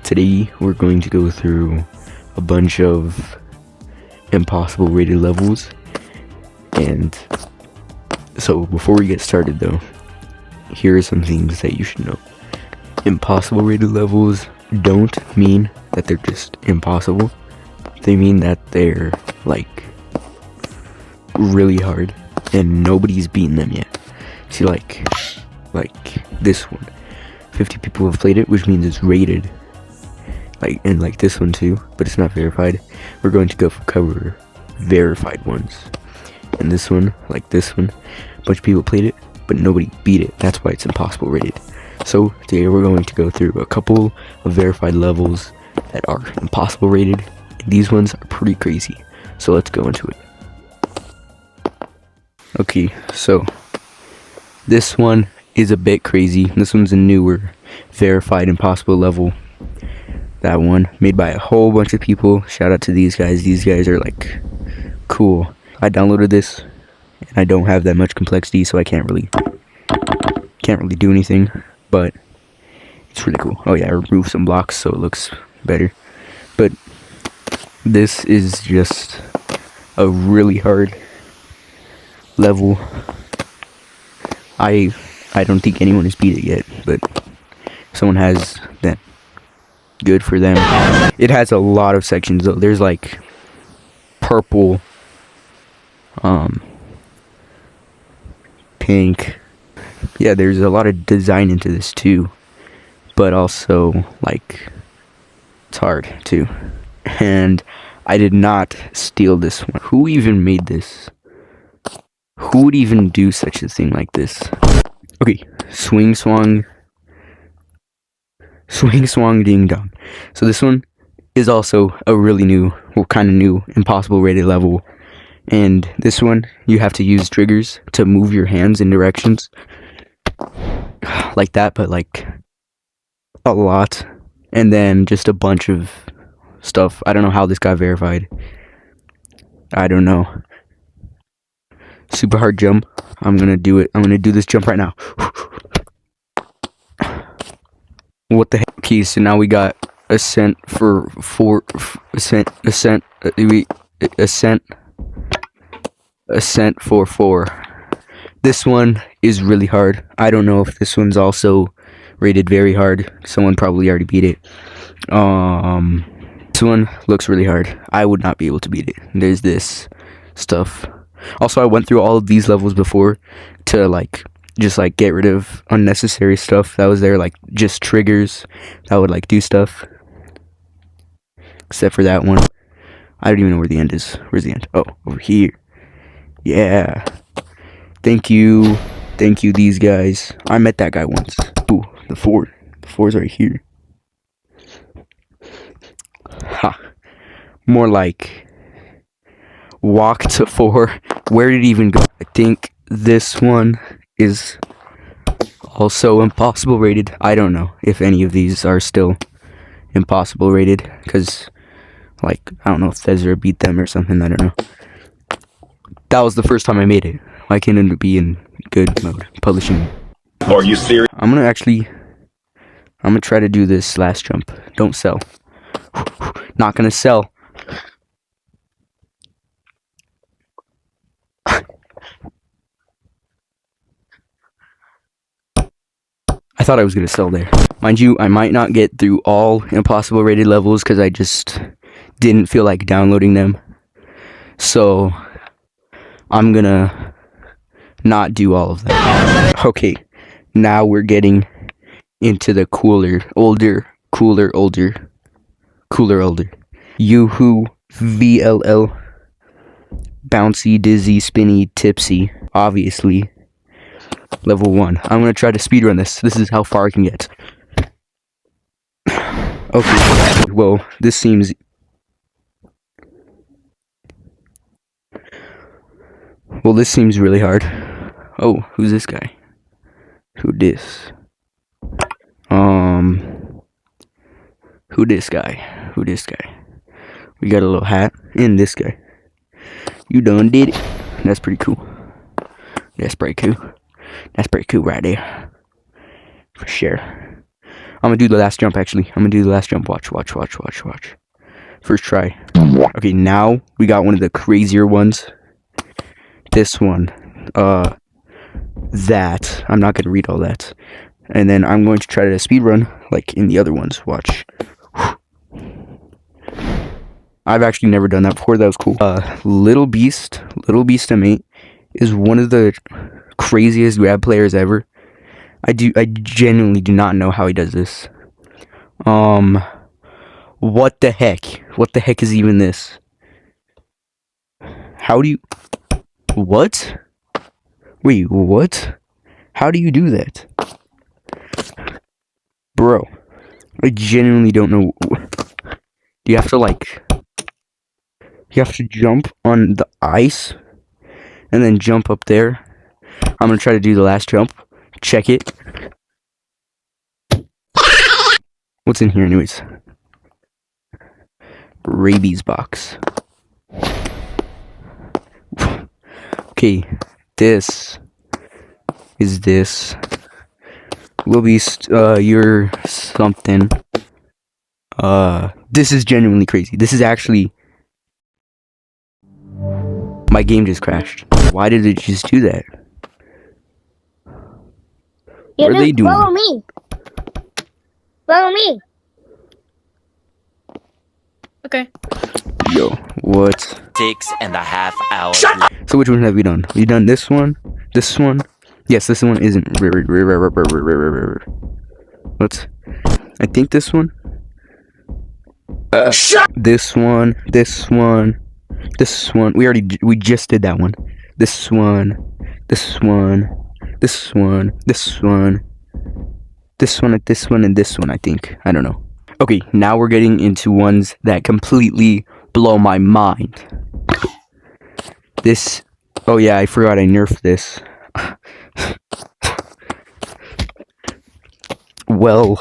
Today we're going to go through a bunch of impossible rated levels, and so before we get started though, here are some things that you should know. Impossible rated levels don't mean that they're just impossible. They mean that they're like really hard and nobody's beaten them yet. See, like this one, 50 people have played it, which means it's rated. And like this one too, but it's not verified. We're going to cover verified ones. And this one, like this one, a bunch of people played it, but nobody beat it. That's why it's impossible rated. So today we're going to go through a couple of verified levels that are impossible rated. And these ones are pretty crazy. So let's go into it. Okay, so this one is a bit crazy. This one's a newer verified impossible level. That one made by a whole bunch of people. Shout out to these guys. These guys are like cool. I downloaded this and I don't have that much complexity, so I can't really do anything, but it's really cool. Oh yeah, I removed some blocks so it looks better. But this is just a really hard level. I don't think anyone has beat it yet, but if someone has, then good for them. It has a lot of sections though. There's like purple, pink. Yeah, there's a lot of design into this too, but also like it's hard too. And I did not steal this one. Who even made this? Who would even do such a thing like this? Okay, swing swung ding dong. So this one is also a really new, well, kind of new impossible rated level. And this one, you have to use triggers to move your hands in directions like that, but like a lot. And then just a bunch of stuff. I don't know how this got verified. I don't know. Super hard jump. I'm gonna do it. I'm gonna do this jump right now. What the heck? Okay, so now we got ascent for ascent for 4. This one is really hard. I don't know if this one's also rated very hard. Someone probably already beat it. This one looks really hard. I would not be able to beat it. There's this stuff. Also, I went through all of these levels before to just get rid of unnecessary stuff that was there, like just triggers that would do stuff. Except for that one. I don't even know where the end is. Where's the end? Oh, over here. Yeah. Thank you, these guys. I met that guy once. Ooh, the 4. The 4's right here. Ha. More like walk to 4. Where did it even go? I think this one is also impossible rated. I don't know if any of these are still impossible rated, because I don't know if Thezra beat them or something. I don't know. That was the first time I made it. I can end up being good mode publishing. Are you serious? I'm gonna try to do this last jump. Don't sell. Not gonna sell. I thought I was gonna sell there. Mind you, I might not get through all impossible rated levels because I just didn't feel like downloading them. So I'm gonna not do all of them. Okay, now we're getting into the cooler, older. Yoo-hoo, VLL, bouncy, dizzy, spinny, tipsy, obviously. Level 1. I'm gonna try to speedrun this. This is how far I can get. Okay, well, this seems... Well, this seems really hard. Oh, who's this guy? Who this? Who this guy? We got a little hat and this guy. You done did it. That's pretty cool. That's pretty cool right there. For sure. I'm gonna do the last jump, actually. I'm gonna do the last jump. Watch. First try. Okay, now we got one of the crazier ones. This one. That. I'm not gonna read all that. And then I'm going to try to speed run like in the other ones. Watch. I've actually never done that before. That was cool. Little Beast M8 is one of the craziest grab players ever. I genuinely do not know how he does this. What the heck? What the heck is even this? How do you... What? Wait, what? How do you do that? Bro, I genuinely don't know. You have to you have to jump on the ice and then jump up there. I'm gonna try to do the last jump. Check it. What's in here anyways? Rabies box. Okay, this is this. Little Beast, you're something. This is genuinely crazy. This is actually... My game just crashed. Why did it just do that? Yeah, what are they doing? Follow me. Follow me. Okay. Yo, what? 6.5 hours. So which one have we done? We done this one? This one? Yes, this one isn't. What? I think this one. This one. This one. This one. We just did that one. This one. This one. This one. This one. This one. This one. And this one. I think. I don't know. Okay, now we're getting into ones that completely blow my mind. This. Oh yeah, I forgot I nerfed this. Well,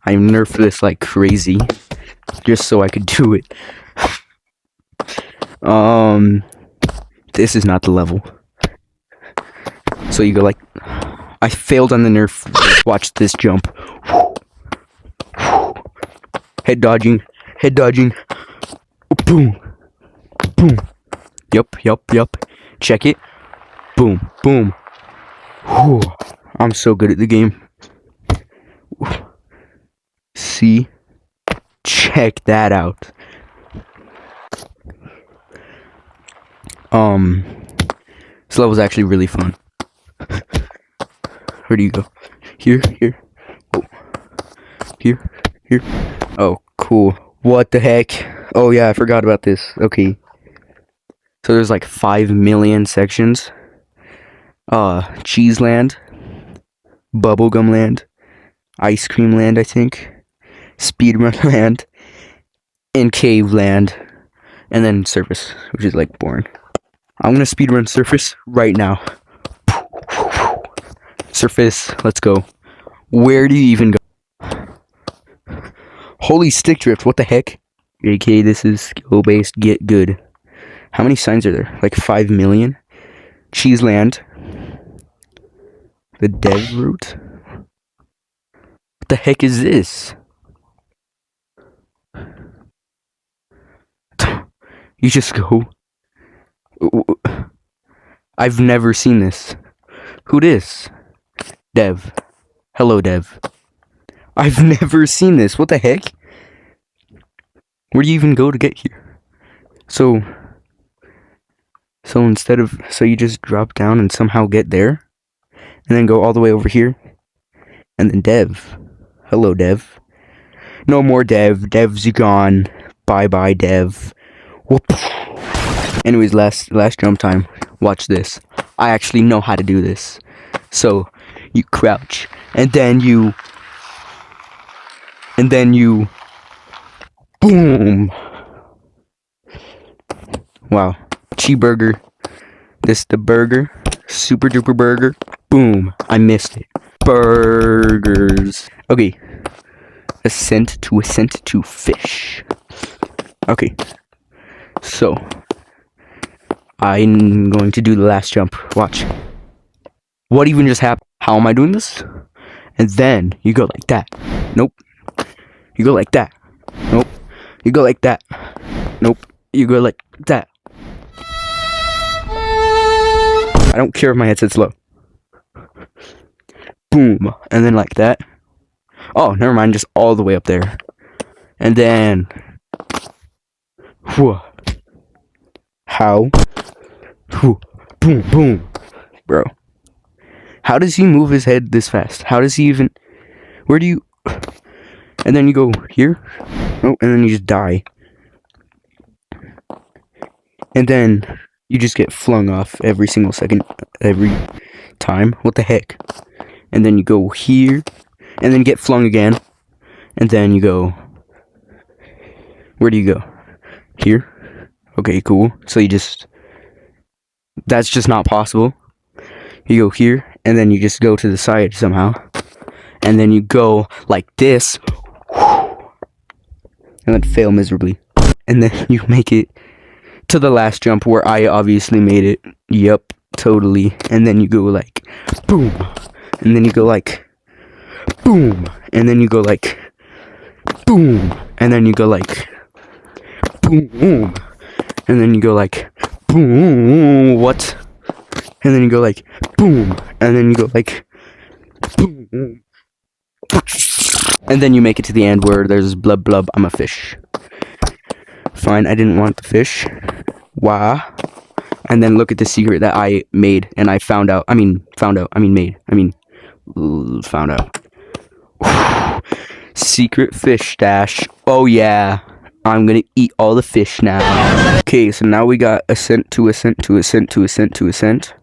I nerfed this like crazy, just so I could do it. This is not the level. So you go like, I failed on the nerf. Watch this jump. Head dodging. Boom. Yup. Check it. Boom. Whew. I'm so good at the game. See? Check that out. This level's actually really fun. Where do you go? Here. Oh. Here. Oh, cool. What the heck? Oh yeah, I forgot about this. Okay. So there's like 5 million sections. Cheese Land, Bubblegum Land, Ice Cream Land, I think, Speedrun Land, and Cave Land, and then Surface, which is like boring. I'm gonna speedrun Surface right now. Surface, let's go. Where do you even go? Holy stick drift, what the heck? Okay, this is skill-based, get good. How many signs are there? Like 5 million? Cheese Land. The dev route? What the heck is this? You just go. I've never seen this. Who this? Dev. Hello, Dev. I've never seen this. What the heck? Where do you even go to get here? So you just drop down and somehow get there? And then go all the way over here? And then Dev. Hello, Dev. No more Dev. Dev's gone. Bye-bye, Dev. Whoop. Anyways, last jump time. Watch this. I actually know how to do this. So, you crouch. And then you... Boom! Wow. Cheeseburger. This the burger. Super duper burger. Boom. I missed it. Burgers. Okay. Ascent to fish. Okay. So. I'm going to do the last jump. Watch. What even just happened? How am I doing this? And then you go like that. Nope. You go like that. Nope. You go like that. Nope. You go like that. I don't care if my headset's low. Boom. And then like that. Oh, never mind. Just all the way up there. And then. Whew. How? Whew. Boom, boom. Bro. How does he move his head this fast? How does he even... Where do you... And then you go here. Oh, and then you just die. And then you just get flung off every single second, every time. What the heck? And then you go here, and then get flung again. And then you go... Where do you go? Here? Okay, cool. So you just... That's just not possible. You go here, and then you just go to the side somehow. And then you go like this. And then fail miserably. And then you make it to the last jump where I obviously made it. Yep, totally. And then you go like, boom. And then you go like, boom. And then you go like, boom. And then you go like, boom. And then you go like, boom. What? And then you go like, boom. And then you go like, boom. And then you make it to the end where there's blub blub, I'm a fish. Fine, I didn't want the fish. Why? And then look at the secret that I made and I found out. Found out. Secret fish stash. Oh yeah. I'm gonna eat all the fish now. Okay, so now we got Ascent to Ascent to Ascent to Ascent to Ascent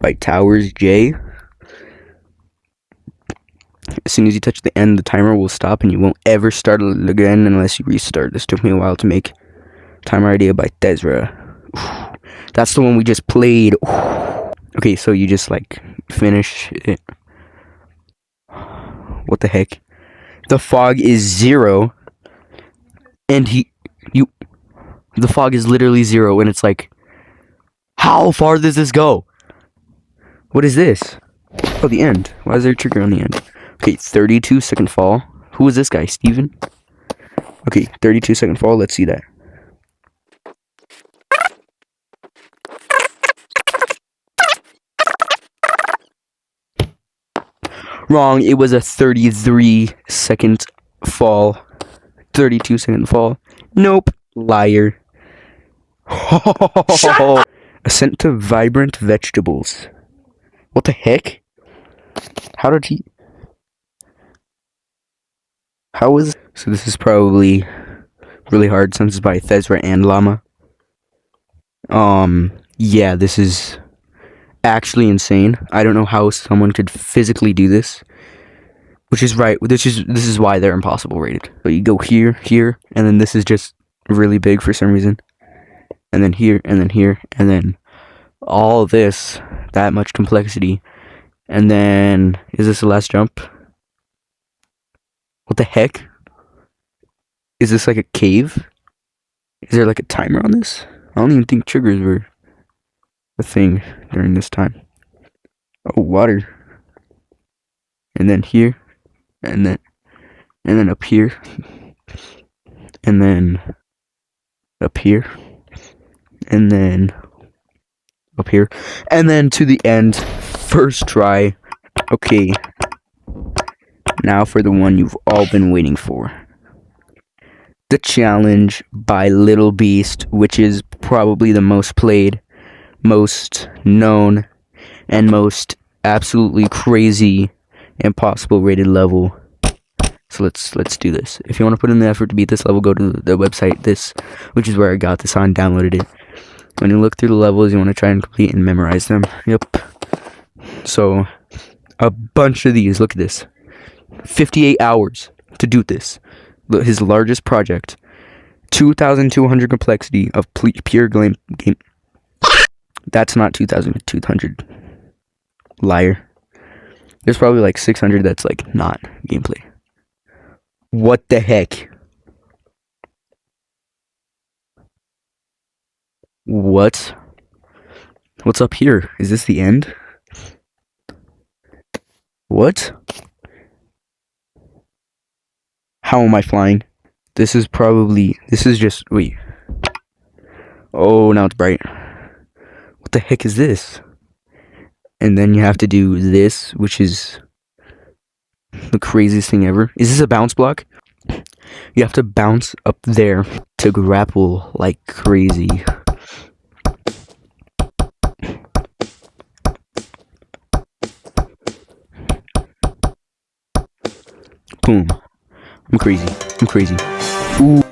by Towers J. As soon as you touch the end, the timer will stop and you won't ever start it again unless you restart. This took me a while to make. Timer idea by Thezra. That's the one we just played. Okay, so you just like finish it. What the heck? The fog is 0. And the fog is literally 0 and it's like, how far does this go? What is this? Oh, the end. Why is there a trigger on the end? Okay, 32-second fall. Who is this guy? Steven? Okay, 32-second fall. Let's see that. Wrong. It was a 33-second fall. 32-second fall. Nope. Liar. Ascent to vibrant vegetables. What the heck? How did he... How is... So this is probably really hard since it's by Thezra and Llama. Yeah, this is actually insane. I don't know how someone could physically do this. Which is right. This is why they're impossible rated. So you go here, here, and then this is just really big for some reason. And then here, and then here, and then all this, that much complexity. And then, is this the last jump? What the heck? Is this like a cave? Is there like a timer on this? I don't even think triggers were a thing during this time. Oh, water. And then here. And then up here. And then up here. And then up here. And then to the end. First try. Okay. Now for the one you've all been waiting for. The challenge by Little Beast, which is probably the most played, most known, and most absolutely crazy, impossible rated level. So let's do this. If you want to put in the effort to beat this level, go to the website, which is where I got this on, downloaded it. When you look through the levels, you want to try and complete and memorize them. Yep. So, a bunch of these. Look at this. 58 hours to do this. His largest project. 2,200 complexity of pure game. That's not 2,200. Liar. There's probably like 600 that's like not gameplay. What the heck? What? What's up here? Is this the end? What? How am I flying? This is just, wait. Oh, now it's bright. What the heck is this? And then you have to do this, which is the craziest thing ever. Is this a bounce block? You have to bounce up there to grapple like crazy. Boom. I'm crazy. Ooh.